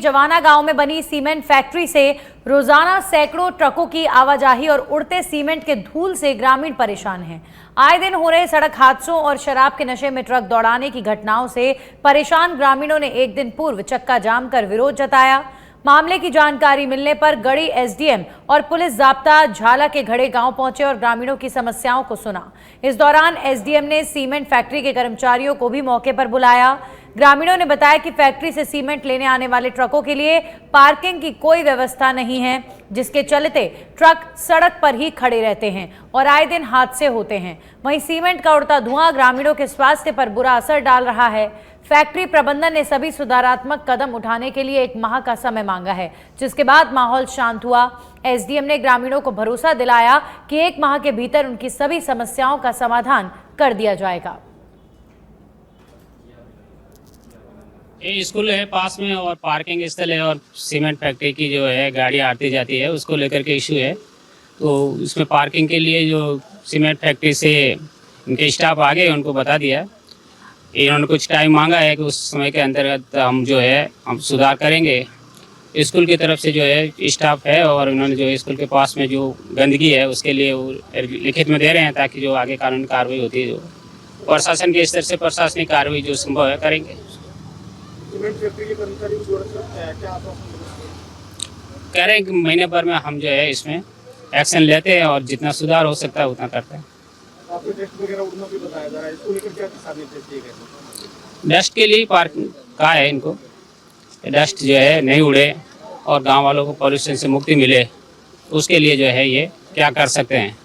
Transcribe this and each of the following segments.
जवाना गांव में बनी सीमेंट फैक्ट्री से रोजाना सैकड़ों ट्रकों की आवाजाही और उड़ते सीमेंट के धूल से ग्रामीण परेशान हैं। आए दिन हो रहे सड़क हादसों और शराब के नशे में ट्रक दौड़ाने की घटनाओं से परेशान ग्रामीणों ने एक दिन पूर्व चक्का जाम कर विरोध जताया। मामले की जानकारी मिलने पर गढ़ी एसडीएम और पुलिस जाब्ता झाला के घड़े गांव पहुंचे और ग्रामीणों की समस्याओं को सुना। इस दौरान एसडीएम ने सीमेंट फैक्ट्री के कर्मचारियों को भी मौके पर बुलाया। ग्रामीणों ने बताया कि फैक्ट्री से सीमेंट लेने आने वाले ट्रकों के लिए पार्किंग की कोई व्यवस्था नहीं है, जिसके चलते ट्रक सड़क पर ही खड़े रहते हैं और आए दिन हादसे होते हैं। वहीं सीमेंट का उड़ता धुआं ग्रामीणों के स्वास्थ्य पर बुरा असर डाल रहा है। फैक्ट्री प्रबंधन ने सभी सुधारात्मक कदम उठाने के लिए 1 माह का समय मांगा है, जिसके बाद माहौल शांत हुआ। एसडीएम ने ग्रामीणों को भरोसा दिलाया कि 1 माह के भीतर उनकी सभी समस्याओं का समाधान कर दिया जाएगा। ये स्कूल है पास में और पार्किंग स्थल है और सीमेंट फैक्ट्री की जो है गाड़ियाँ आती जाती है, उसको लेकर के इशू है। तो इसमें पार्किंग के लिए जो सीमेंट फैक्ट्री से इनके स्टाफ आ गए, उनको बता दिया है। इन्होंने कुछ टाइम मांगा है कि उस समय के अंतर्गत हम सुधार करेंगे। स्कूल की तरफ से जो है स्टाफ है और उन्होंने जो स्कूल के पास में जो गंदगी है उसके लिए वो लिखित में दे रहे हैं, ताकि जो आगे कानूनी कार्रवाई होती है जो प्रशासन के स्तर से प्रशासनिक कार्रवाई जो संभव है करेंगे। कह रहे हैं कि महीने भर में हम जो है इसमें एक्शन लेते हैं और जितना सुधार हो सकता है उतना करते हैं। डस्ट के लिए पार्क कहा है इनको, डस्ट जो है नहीं उड़े और गांव वालों को पॉल्यूशन से मुक्ति मिले, उसके लिए जो है ये क्या कर सकते हैं,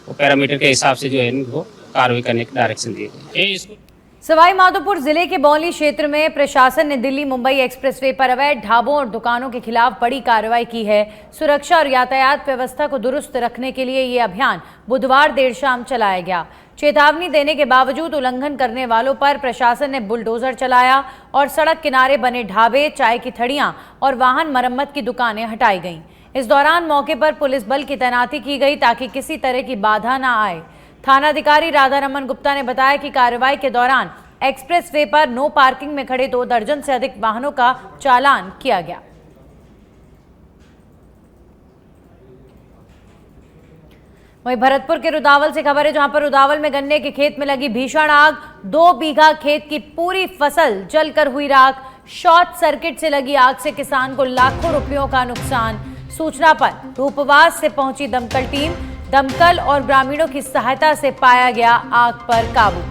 वो पैरामीटर के हिसाब से जो है इनको कार्रवाई करने की डायरेक्शन दी गई। सवाई माधोपुर जिले के बौली क्षेत्र में प्रशासन ने दिल्ली मुंबई एक्सप्रेसवे पर अवैध ढाबों और दुकानों के खिलाफ बड़ी कार्रवाई की है। सुरक्षा और यातायात व्यवस्था को दुरुस्त रखने के लिए ये अभियान बुधवार देर शाम चलाया गया। चेतावनी देने के बावजूद उल्लंघन करने वालों पर प्रशासन ने बुलडोजर चलाया और सड़क किनारे बने ढाबे, चाय की थड़ियां और वाहन मरम्मत की दुकानें हटाई गईं। इस दौरान मौके पर पुलिस बल की तैनाती की गई ताकि किसी तरह की बाधा न आए। थानाधिकारी राधा रमन गुप्ता ने बताया कि कार्रवाई के दौरान एक्सप्रेसवे पर नो पार्किंग में खड़े 2 दर्जन से अधिक वाहनों का चालान किया गया। वहीं भरतपुर के रुदावल से खबर है, जहां पर रुदावल में गन्ने के खेत में लगी भीषण आग। 2 बीघा खेत की पूरी फसल जलकर हुई राख। शॉर्ट सर्किट से लगी आग से किसान को लाखों रुपयों का नुकसान। सूचना पर रूपवास से पहुंची दमकल टीम, दमकल और ग्रामीणों की सहायता से पाया गया आग पर काबू।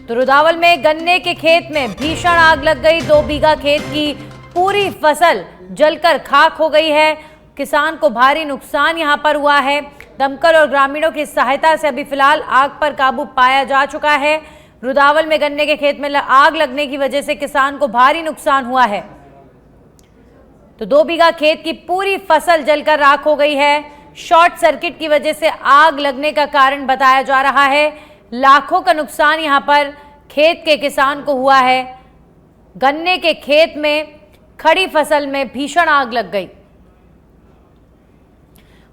तो रुदावल में गन्ने के खेत में भीषण आग लग गई। 2 बीघा खेत की पूरी फसल जलकर खाक हो गई है। किसान को भारी नुकसान यहां पर हुआ है। दमकल और ग्रामीणों की सहायता से अभी फिलहाल आग पर काबू पाया जा चुका है। रुदावल में गन्ने के खेत में आग लगने की वजह से किसान को भारी नुकसान हुआ है। तो 2 बीघा खेत की पूरी फसल जलकर राख हो गई है। शॉर्ट सर्किट की वजह से आग लगने का कारण बताया जा रहा है। लाखों का नुकसान यहां पर खेत के किसान को हुआ है। गन्ने के खेत में खड़ी फसल में भीषण आग लग गई।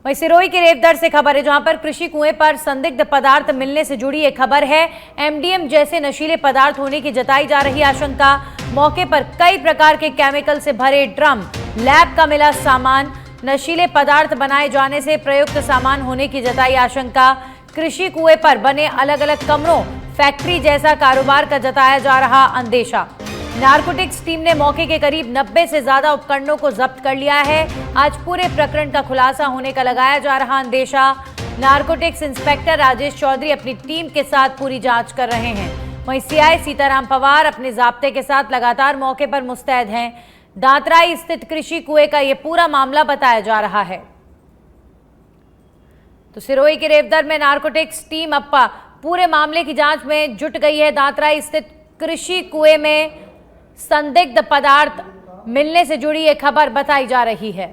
वहीं सिरोही के रेवदर से खबर है, जहां पर कृषि कुएं पर संदिग्ध पदार्थ मिलने से जुड़ी एक खबर है। एमडीएम जैसे नशीले पदार्थ होने की जताई जा रही आशंका। मौके पर कई प्रकार के केमिकल से भरे ड्रम, लैब का मिला सामान, नशीले पदार्थ बनाए जाने से प्रयुक्त सामान होने की जताई आशंका। कृषि कुएं पर बने अलग अलग कमरों, फैक्ट्री जैसा कारोबार का जताया जा रहा अंदेशा। नारकोटिक्स टीम ने मौके के करीब 90 से ज्यादा उपकरणों को जब्त कर लिया है। आज पूरे प्रकरण का खुलासा होने का लगाया जा रहा अंदेशा। नारकोटिक्स इंस्पेक्टर राजेश चौधरी अपनी टीम के साथ पूरी जांच कर रहे हैं। वहीं सीआई सीताराम पवार अपने जाब्ते के साथ लगातार मौके पर मुस्तैद हैं। दांतराई स्थित कृषि कुएं का यह पूरा मामला बताया जा रहा है। तो सिरोही के रेवदर में नारकोटिक्स टीम अब पूरे मामले की जांच में जुट गई है। दांतराई स्थित कृषि कुएं में संदिग्ध पदार्थ मिलने से जुड़ी एक खबर बताई जा रही है।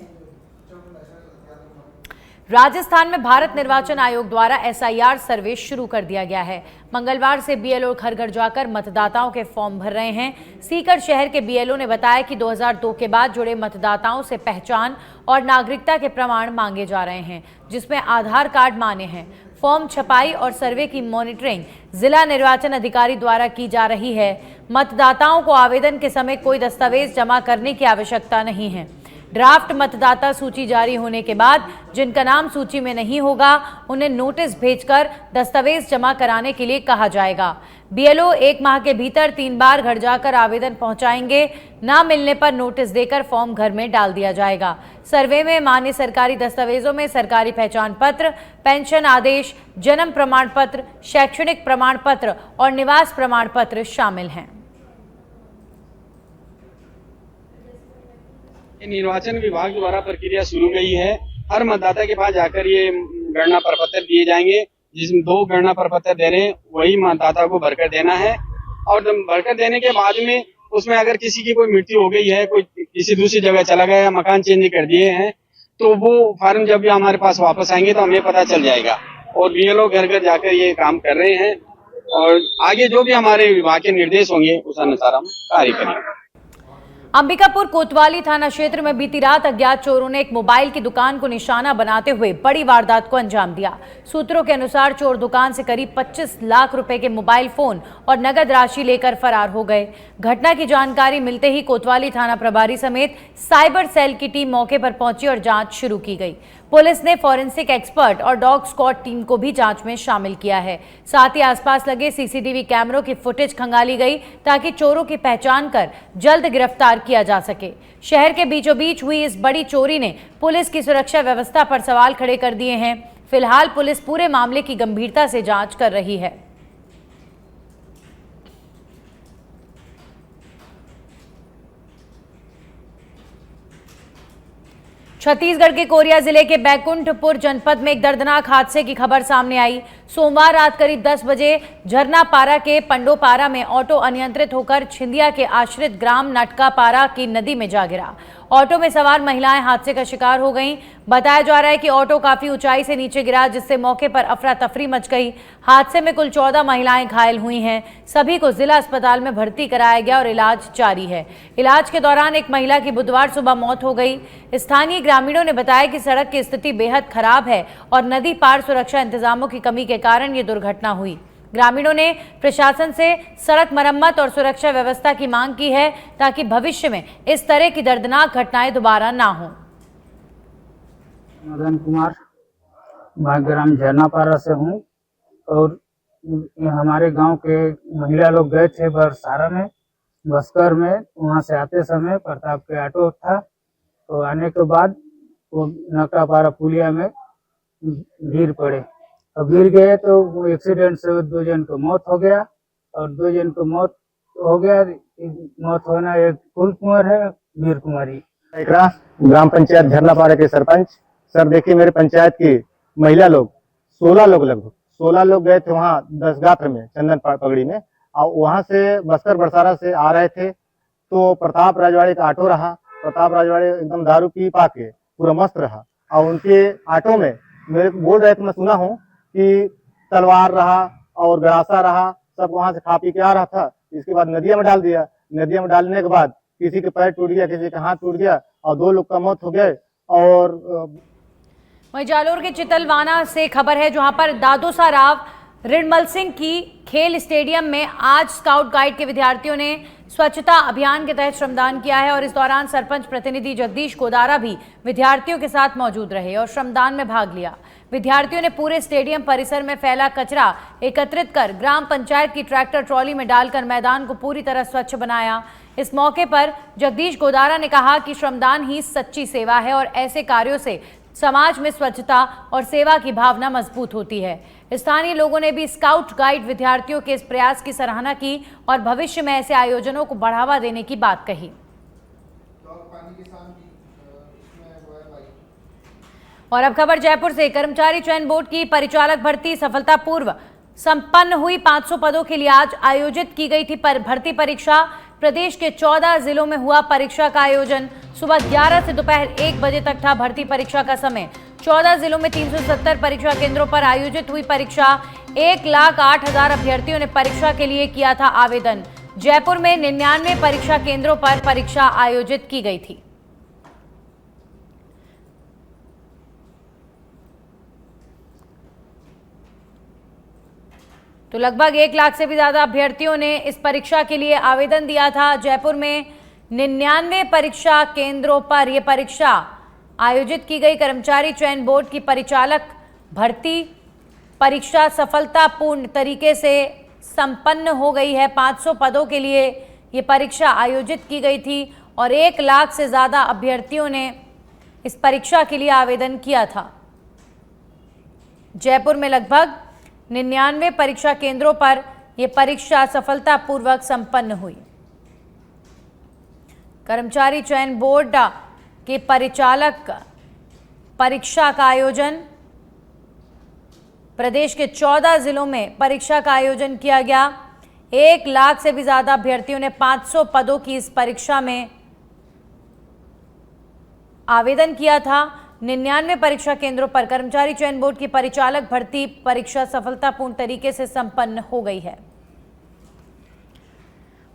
राजस्थान में भारत निर्वाचन आयोग द्वारा SIR सर्वे शुरू कर दिया गया है। मंगलवार से BLO घर घर जाकर मतदाताओं के फॉर्म भर रहे हैं। सीकर शहर के BLO ने बताया कि 2002 के बाद जुड़े मतदाताओं से पहचान और नागरिकता के प्रमाण मांगे जा रहे हैं, जिसमें आधार कार्ड मान्य हैं। फॉर्म छपाई और सर्वे की मॉनिटरिंग जिला निर्वाचन अधिकारी द्वारा की जा रही है। मतदाताओं को आवेदन के समय कोई दस्तावेज जमा करने की आवश्यकता नहीं है। ड्राफ्ट मतदाता सूची जारी होने के बाद जिनका नाम सूची में नहीं होगा, उन्हें नोटिस भेजकर दस्तावेज जमा कराने के लिए कहा जाएगा। BLO 1 माह के भीतर 3 बार घर जाकर आवेदन पहुंचाएंगे। ना मिलने पर नोटिस देकर फॉर्म घर में डाल दिया जाएगा। सर्वे में मान्य सरकारी दस्तावेजों में सरकारी पहचान पत्र, पेंशन आदेश, जन्म प्रमाण पत्र, शैक्षणिक प्रमाण पत्र और निवास प्रमाण पत्र शामिल हैं। निर्वाचन विभाग द्वारा प्रक्रिया शुरू गई है। हर मतदाता के पास जाकर ये गणना प्रपत्र दिए जाएंगे, जिसमें 2 गणना प्रपत्र दे रहे हैं, वही मतदाता को भरकर देना है। और भरकर देने के बाद में उसमें अगर किसी की कोई मृत्यु हो गई है, कोई किसी दूसरी जगह चला गया, मकान चेंज कर दिए हैं, तो वो फॉर्म जब भी हमारे पास वापस आएंगे तो हमें पता चल जाएगा। और BLO घर घर जाकर ये काम कर रहे हैं और आगे जो भी हमारे विभाग के निर्देश होंगे उस अनुसार हम कार्य करेंगे। अंबिकापुर कोतवाली थाना क्षेत्र में बीती रात अज्ञात चोरों ने एक मोबाइल की दुकान को निशाना बनाते हुए बड़ी वारदात को अंजाम दिया। सूत्रों के अनुसार चोर दुकान से करीब 25 लाख रुपए के मोबाइल फोन और नगद राशि लेकर फरार हो गए। घटना की जानकारी मिलते ही कोतवाली थाना प्रभारी समेत साइबर सेल की टीम मौके पर पहुंची और जांच शुरू की गई। पुलिस ने फॉरेंसिक एक्सपर्ट और डॉग स्क्वाड टीम को भी जांच में शामिल किया है। साथ ही आसपास लगे CCTV कैमरों की फुटेज खंगाली गई ताकि चोरों की पहचान कर जल्द गिरफ्तार किया जा सके। शहर के बीचों बीच हुई इस बड़ी चोरी ने पुलिस की सुरक्षा व्यवस्था पर सवाल खड़े कर दिए हैं। फिलहाल पुलिस पूरे मामले की गंभीरता से जांच कर रही है। छत्तीसगढ़ के कोरिया जिले के बैकुंठपुर जनपद में एक दर्दनाक हादसे की खबर सामने आई। सोमवार रात करीब 10 बजे झरनापारा के पंडोपारा में ऑटो अनियंत्रित होकर छिंदिया के आश्रित ग्राम नटकापारा की नदी में जा गिरा। ऑटो में सवार महिलाएं हादसे का शिकार हो गईं। बताया जा रहा है कि ऑटो काफी ऊंचाई से नीचे गिरा, जिससे मौके पर अफरा तफरी मच गई। हादसे में कुल 14 महिलाएं घायल हुई हैं। सभी को जिला अस्पताल में भर्ती कराया गया और इलाज जारी है। इलाज के दौरान एक महिला की बुधवार सुबह मौत हो गई। स्थानीय ग्रामीणों ने बताया कि सड़क की स्थिति बेहद खराब है और नदी पार सुरक्षा इंतजामों की कमी के कारण ये दुर्घटना हुई। ग्रामीणों ने प्रशासन से सड़क मरम्मत और सुरक्षा व्यवस्था की मांग की है ताकि भविष्य में इस तरह की दर्दनाक घटनाएं दोबारा ना हों। मदन कुमार, मैं ग्राम झरनापारा से हूँ और हमारे गांव के महिला लोग गए थे बरसारा में, बस्कर में। वहां से आते समय प्रताप के ऑटो था, तो आने के बाद वो नटकापारा पुलिया में गिर पड़े। अब गिर गए तो वो एक्सीडेंट से 2 जन को मौत हो गया और 2 जन को मौत हो गया। मौत होना एक फूल कुंवर है, वीर कुमारी। ग्राम पंचायत झरनापारा के सरपंच सर, देखिए मेरे पंचायत की महिला लोग 16 लोग लगभग 16 लोग गए थे वहाँ 10 गात्र में चंदन पगड़ी में, और वहाँ से बस्तर बरसारा से आ रहे थे तो प्रताप राजवाड़े का ऑटो रहा। प्रताप राजवाड़े एकदम दारू पी पा के पूरा मस्त रहा और उनके ऑटो में मेरे को बोल रहे थे, मैं सुना हूँ कि तलवार रहा और गरासा रहा, सब वहां से खा पी के आ रहा था। इसके बाद नदिया में डाल दिया। नदिया में डालने के बाद किसी के पैर टूट गया, किसी का हाथ टूट गया और 2 लोग का मौत हो गए। और वहीं जालोर के चितलवाना से खबर है, जहां पर दादोसा राव रिडमल सिंह की खेल स्टेडियम में आज स्काउट गाइड के विद्यार्थियों ने स्वच्छता अभियान के तहत श्रमदान किया है और इस दौरान सरपंच प्रतिनिधि जगदीश गोदारा भी विद्यार्थियों के साथ मौजूद रहे और श्रमदान में भाग लिया। विद्यार्थियों ने पूरे स्टेडियम परिसर में फैला कचरा एकत्रित कर ग्राम पंचायत की ट्रैक्टर ट्रॉली में डालकर मैदान को पूरी तरह स्वच्छ बनाया। इस मौके पर जगदीश गोदारा ने कहा कि श्रमदान ही सच्ची सेवा है और ऐसे कार्यों से समाज में स्वच्छता और सेवा की भावना मजबूत होती है। स्थानीय लोगों ने भी स्काउट गाइड विद्यार्थियों के इस प्रयास की सराहना की और भविष्य में ऐसे आयोजनों को बढ़ावा देने की बात कही। और अब खबर जयपुर से। कर्मचारी चयन बोर्ड की परिचालक भर्ती सफलतापूर्व संपन्न हुई। 500 पदों के लिए आज आयोजित की गई थी भर्ती परीक्षा। प्रदेश के 14 जिलों में हुआ परीक्षा का आयोजन। सुबह 11 से दोपहर 1 बजे तक था भर्ती परीक्षा का समय। 14 जिलों में 370 परीक्षा केंद्रों पर आयोजित हुई परीक्षा। 1,08,000 अभ्यर्थियों ने परीक्षा के लिए किया था आवेदन। जयपुर में 99 परीक्षा केंद्रों पर परीक्षा आयोजित की गई थी। तो लगभग 1 लाख से भी ज्यादा अभ्यर्थियों ने इस परीक्षा के लिए आवेदन दिया था। जयपुर में 99 परीक्षा केंद्रों पर यह परीक्षा आयोजित की गई। कर्मचारी चयन बोर्ड की परिचालक भर्ती परीक्षा सफलतापूर्ण तरीके से संपन्न हो गई है। 500 पदों के लिए यह परीक्षा आयोजित की गई थी और 1 लाख से ज्यादा अभ्यर्थियों ने इस परीक्षा के लिए आवेदन किया था। जयपुर में लगभग 99 परीक्षा केंद्रों पर यह परीक्षा सफलतापूर्वक संपन्न हुई। कर्मचारी चयन बोर्ड के परिचालक परीक्षा का आयोजन प्रदेश के 14 जिलों में परीक्षा का आयोजन किया गया। 1 लाख से भी ज्यादा अभ्यर्थियों ने 500 पदों की इस परीक्षा में आवेदन किया था। 99 परीक्षा केंद्रों पर कर्मचारी चयन बोर्ड की परिचालक भर्ती परीक्षा सफलतापूर्ण तरीके से संपन्न हो गई है।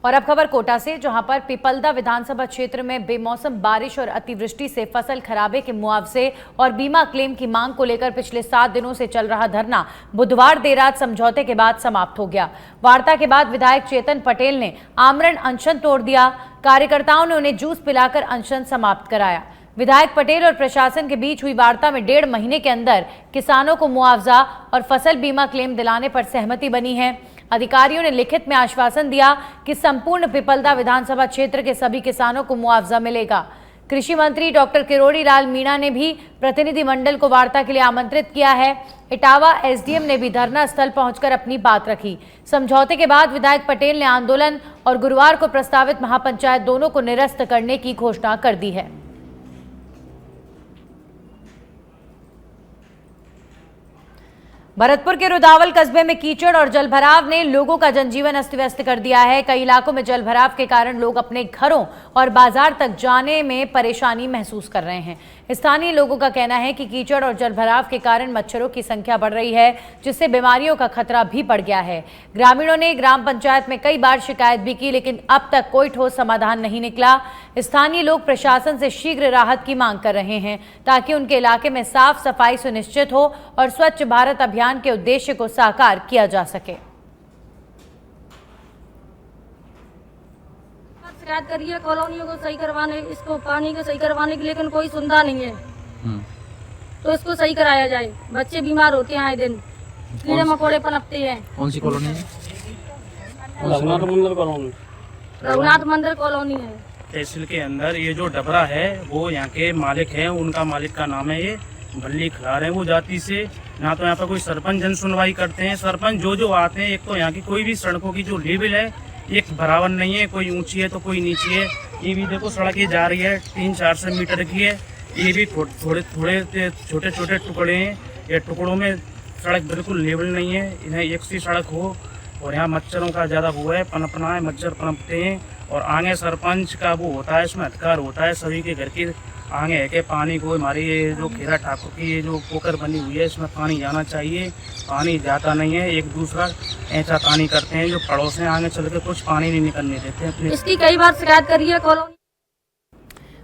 और अब खबर कोटा से, जहां पर पिपलदा विधानसभा क्षेत्र में बेमौसम बारिश और अतिवृष्टि से फसल खराबे के मुआवजे और बीमा क्लेम की मांग को लेकर पिछले 7 दिनों से चल रहा धरना बुधवार देर रात समझौते के बाद समाप्त हो गया। वार्ता के बाद विधायक चेतन पटेल ने आमरण अनशन तोड़ दिया। कार्यकर्ताओं ने उन्हें जूस पिलाकर अनशन समाप्त कराया। विधायक पटेल और प्रशासन के बीच हुई वार्ता में 1.5 महीने के अंदर किसानों को मुआवजा और फसल बीमा क्लेम दिलाने पर सहमति बनी है। अधिकारियों ने लिखित में आश्वासन दिया कि संपूर्ण पिपलदा विधानसभा क्षेत्र के सभी किसानों को मुआवजा मिलेगा। कृषि मंत्री डॉक्टर किरोड़ी लाल मीणा ने भी प्रतिनिधिमंडल को वार्ता के लिए आमंत्रित किया है। इटावा एसडीएम ने भी धरना स्थल पहुंचकर अपनी बात रखी। समझौते के बाद विधायक पटेल ने आंदोलन और गुरुवार को प्रस्तावित महापंचायत दोनों को निरस्त करने की घोषणा कर दी है। भरतपुर के रुदावल कस्बे में कीचड़ और जलभराव ने लोगों का जनजीवन अस्त व्यस्त कर दिया है। कई इलाकों में जलभराव के कारण लोग अपने घरों और बाजार तक जाने में परेशानी महसूस कर रहे हैं। स्थानीय लोगों का कहना है कि कीचड़ और जलभराव के कारण मच्छरों की संख्या बढ़ रही है, जिससे बीमारियों का खतरा भी बढ़ गया है। ग्रामीणों ने ग्राम पंचायत में कई बार शिकायत भी की, लेकिन अब तक कोई ठोस समाधान नहीं निकला। स्थानीय लोग प्रशासन से शीघ्र राहत की मांग कर रहे हैं, ताकि उनके इलाके में साफ सफाई सुनिश्चित हो और स्वच्छ भारत अभियान के उद्देश्य को साकार किया जा सके। शिकायत करिए कॉलोनियों को सही करवाने, इसको पानी को सही करवाने की, लेकिन कोई सुनता नहीं है। तो इसको सही कराया जाए। बच्चे बीमार होते हैं आए दिन, कीड़े मकोड़े पनपते हैं। कौन सी कॉलोनी है? रघुनाथ मंदिर कॉलोनी है। तहसील के अंदर ये जो डबरा है वो यहाँ के मालिक हैं, उनका मालिक का नाम है ये भल्ली खिलार है वो जाति से। ना तो यहाँ पर कोई सरपंच जन सुनवाई करते हैं। सरपंच जो आते हैं, एक तो यहाँ की कोई भी सड़कों की जो लेवल है एक बराबर नहीं है, कोई ऊंची है तो कोई नीची है। ये भी देखो सड़क ये जा रही है 300-400 मीटर की है, ये भी थोड़े छोटे छोटे टुकड़े हैं। ये टुकड़ों में सड़क बिल्कुल लेवल नहीं है। इन्हें एक सी सड़क हो। और यहाँ मच्छरों का ज़्यादा वो है, पनपना है, मच्छर पनपते हैं। और आगे सरपंच का वो होता है, इसमें अधिकार होता है सभी के घर के आगे है कि पानी को हमारी ये जो खेरा ठाकुर की ये जो पोखर बनी हुई है इसमें पानी जाना चाहिए। पानी जाता नहीं है। एक दूसरा ऐसा पानी करते हैं जो पड़ोस में आगे चल के कुछ पानी नहीं निकलने देते अपने। इसकी कई बार शिकायत करी है कॉलोनी।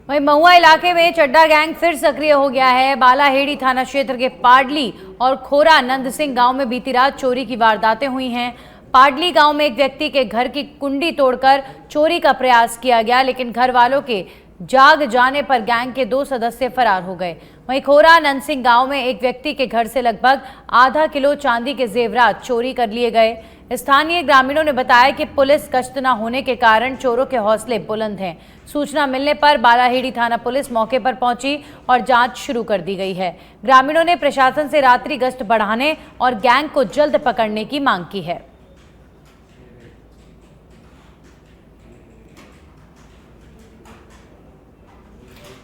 वहीं महुआ इलाके में चड्डा गैंग फिर सक्रिय हो गया है। बालाहेड़ी थाना क्षेत्र के पाडली और खोरा नंद सिंह गाँव में बीती रात चोरी की वारदातें हुई हैं। पाडली गांव में एक व्यक्ति के घर की कुंडी तोड़कर चोरी का प्रयास किया गया, लेकिन घर वालों के जाग जाने पर गैंग के 2 सदस्य फरार हो गए। वहीं खोरा नंद सिंह गांव में एक व्यक्ति के घर से लगभग आधा किलो चांदी के जेवरात चोरी कर लिए गए। स्थानीय ग्रामीणों ने बताया कि पुलिस गश्त न होने के कारण चोरों के हौसले बुलंद हैं। सूचना मिलने पर बालाहेड़ी थाना पुलिस मौके पर पहुंची और जांच शुरू कर दी गई है। ग्रामीणों ने प्रशासन से रात्रि गश्त बढ़ाने और गैंग को जल्द पकड़ने की मांग की है।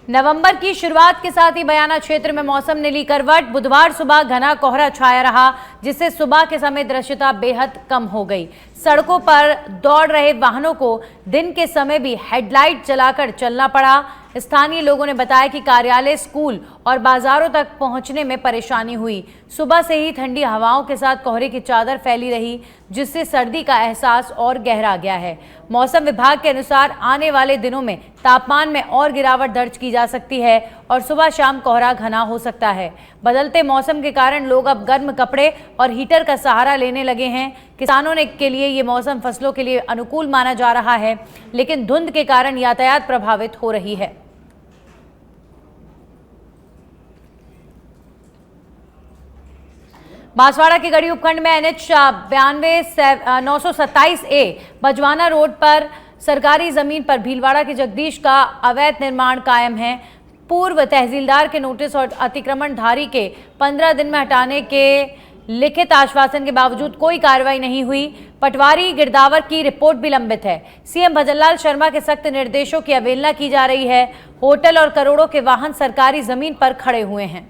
नवंबर की शुरुआत के साथ ही बयाना क्षेत्र में मौसम ने ली करवट। बुधवार सुबह घना कोहरा छाया रहा, जिससे सुबह के समय दृश्यता बेहद कम हो गई। सड़कों पर दौड़ रहे वाहनों को दिन के समय भी हेडलाइट जलाकर चलना पड़ा। स्थानीय लोगों ने बताया कि कार्यालय, स्कूल और बाजारों तक पहुंचने में परेशानी हुई। सुबह से ही ठंडी हवाओं के साथ कोहरे की चादर फैली रही, जिससे सर्दी का एहसास और गहरा गया है। मौसम विभाग के अनुसार आने वाले दिनों में तापमान में और गिरावट दर्ज की जा सकती है और सुबह शाम कोहरा घना हो सकता है। बदलते मौसम के कारण लोग अब गर्म कपड़े और हीटर का सहारा लेने लगे हैं। किसानों के लिए ये मौसम फसलों के लिए अनुकूल माना जा रहा है, लेकिन धुंध के कारण यातायात प्रभावित हो रही है। बांसवाड़ा के गढ़ी उपखंड में NH 927A बजवाना रोड पर सरकारी जमीन पर भीलवाड़ा के जगदीश का अवैध निर्माण कायम है। पूर्व तहसीलदार के नोटिस और अतिक्रमणधारी के 15 दिन में हटाने के लिखित आश्वासन के बावजूद कोई कार्रवाई नहीं हुई। पटवारी गिरदावर की रिपोर्ट भी लंबित है। सीएम भजनलाल शर्मा के सख्त निर्देशों की अवहेलना की जा रही है। होटल और करोड़ों के वाहन सरकारी जमीन पर खड़े हुए हैं।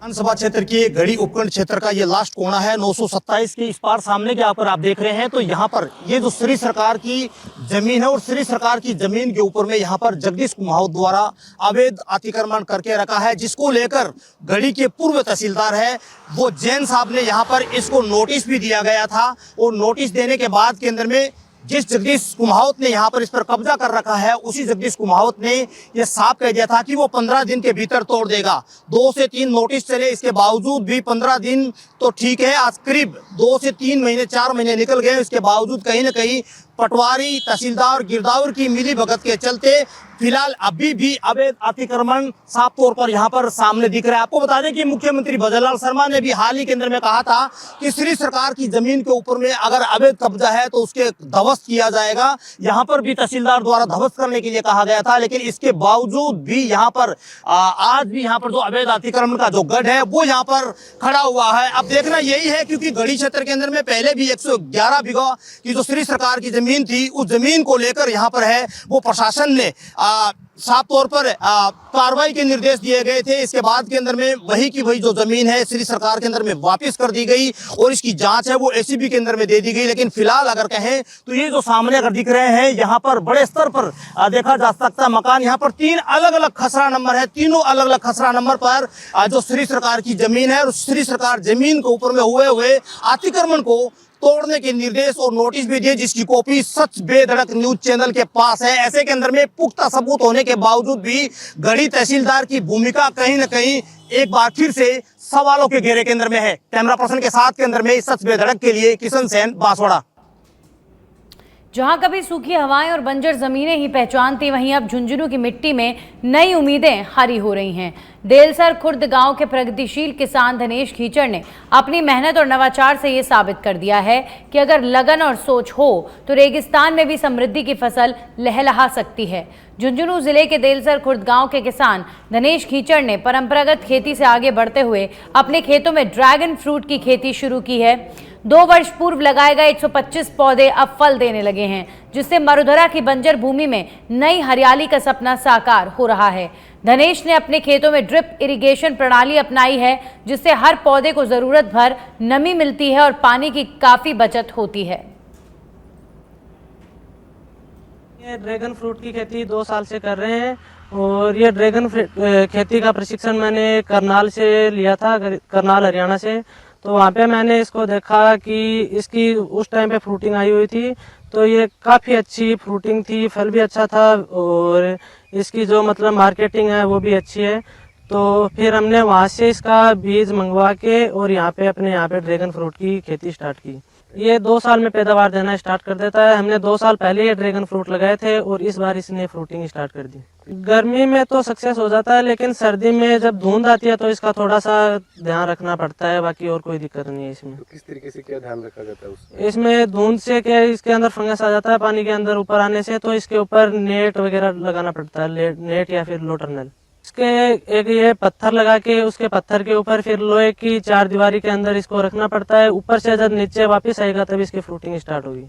विधानसभा क्षेत्र के गढ़ी उपखंड क्षेत्र का ये लास्ट कोना है 927 के इस पार सामने के आप देख रहे हैं। तो यहाँ पर ये जो श्री सरकार की जमीन है और श्री सरकार की जमीन के ऊपर में यहाँ पर जगदीश कुमावत द्वारा अवैध अतिक्रमण करके रखा है, जिसको लेकर गढ़ी के पूर्व तहसीलदार है वो जैन साहब ने यहाँ पर इसको नोटिस भी दिया गया था। और नोटिस देने के बाद के अंदर में जिस जगदीश कुमावत ने यहाँ पर इस पर कब्जा कर रखा है, उसी जगदीश कुमावत ने यह साफ कह दिया था कि वो 15 दिन के भीतर तोड़ देगा। 2 से 3 नोटिस चले, इसके बावजूद भी 15 दिन तो ठीक है, आज करीब 2 से 3 महीने 4 महीने निकल गए। इसके बावजूद कहीं ना कहीं पटवारी, तहसीलदार, गिरदावर की मिली भगत के चलते फिलहाल अभी भी अवैध अतिक्रमण साफ तौर पर यहाँ पर सामने दिख रहा है। आपको बता दें कि मुख्यमंत्री भजनलाल शर्मा ने भी हाल ही के अंदर में कहा था कि श्री सरकार की जमीन के ऊपर में अगर अवैध कब्जा है तो उसके ध्वस्त किया जाएगा। यहाँ पर भी तहसीलदार द्वारा ध्वस्त करने के लिए कहा गया था, लेकिन इसके बावजूद भी यहाँ पर आज भी यहाँ पर जो अवैध अतिक्रमण का जो गढ़ है वो यहाँ पर खड़ा हुआ है। अब देखना यही है क्योंकि गढ़ी क्षेत्र के अंदर में पहले भी 111 बीघा की जो श्री सरकार की जमीन थी, उस जमीन को लेकर यहाँ पर है वो प्रशासन ने साफ तौर पर कार्रवाई के निर्देश दिए गए थे। इसके बाद के अंदर में वही की वही जो जमीन है श्री सरकार के अंदर में वापस कर दी गई और इसकी जांच है वो एसीबी के अंदर में दे दी गई। लेकिन फिलहाल अगर कहें तो ये जो सामने अगर दिख रहे हैं यहाँ पर बड़े स्तर पर देखा जा सकता है मकान। यहाँ पर 3 अलग अलग खसरा नंबर है, तीनों अलग अलग खसरा नंबर पर जो श्री सरकार की जमीन है, उस श्री सरकार जमीन के ऊपर में हुए अतिक्रमण को तोड़ने के निर्देश और नोटिस भी दिए, जिसकी कॉपी सच बेधड़क न्यूज चैनल के पास है। ऐसे के अंदर में पुख्ता सबूत होने के बावजूद भी गढ़ी तहसीलदार की भूमिका कहीं न कहीं एक बार फिर से सवालों के घेरे के अंदर में है। कैमरा पर्सन के साथ के अंदर में सच बेधड़क के लिए किशन सेन, बांसवाड़ा। जहां कभी सूखी हवाएं और बंजर जमीनें ही पहचान थी, वहीं अब झुंझुनू की मिट्टी में नई उम्मीदें हरी हो रही हैं। देलसर खुर्द गांव के प्रगतिशील किसान धनेश खीचड़ ने अपनी मेहनत और नवाचार से ये साबित कर दिया है कि अगर लगन और सोच हो तो रेगिस्तान में भी समृद्धि की फसल लहलहा सकती है। झुंझुनू जिले के देलसर खुर्द गांव के किसान धनेश खीचड़ ने परंपरागत खेती से आगे बढ़ते हुए अपने खेतों में ड्रैगन फ्रूट की खेती शुरू की है। 2 वर्ष पूर्व लगाए गए 125 पौधे अब फल देने लगे हैं, जिससे मरुधरा की बंजर भूमि में नई हरियाली का सपना साकार हो रहा है। धनेश ने अपने खेतों में ड्रिप इरिगेशन प्रणाली अपनाई है, जिससे हर पौधे को जरूरत भर नमी मिलती है और पानी की काफी बचत होती है। ये ड्रैगन फ्रूट की खेती 2 साल से कर रहे हैं और ये ड्रैगन खेती का प्रशिक्षण मैंने करनाल से लिया था, करनाल हरियाणा से। तो वहाँ पे मैंने इसको देखा कि इसकी उस टाइम पे फ्रूटिंग आई हुई थी, तो ये काफ़ी अच्छी फ्रूटिंग थी, फल भी अच्छा था और इसकी जो मतलब मार्केटिंग है वो भी अच्छी है। तो फिर हमने वहाँ से इसका बीज मंगवा के और यहाँ पे अपने यहाँ पे ड्रैगन फ्रूट की खेती स्टार्ट की। ये 2 साल में पैदावार देना स्टार्ट कर देता है। हमने 2 साल पहले ये ड्रैगन फ्रूट लगाए थे और इस बार इसने फ्रूटिंग स्टार्ट कर दी। गर्मी में तो सक्सेस हो जाता है, लेकिन सर्दी में जब धुंध आती है तो इसका थोड़ा सा ध्यान रखना पड़ता है, बाकी और कोई दिक्कत नहीं है इसमें। तो किस तरीके से क्या ध्यान रखा जाता है उसमें? इसमें धुंध से क्या इसके अंदर फंगस आ जाता है पानी के अंदर ऊपर आने से, तो इसके ऊपर नेट वगैरह लगाना पड़ता है, नेट या फिर लो टर्नल। इसके एक ये पत्थर लगा के उसके पत्थर के ऊपर फिर लोहे की 4 दीवारी के अंदर इसको रखना पड़ता है। ऊपर से जब नीचे वापस आएगा तब इसकी फ्रूटिंग स्टार्ट होगी।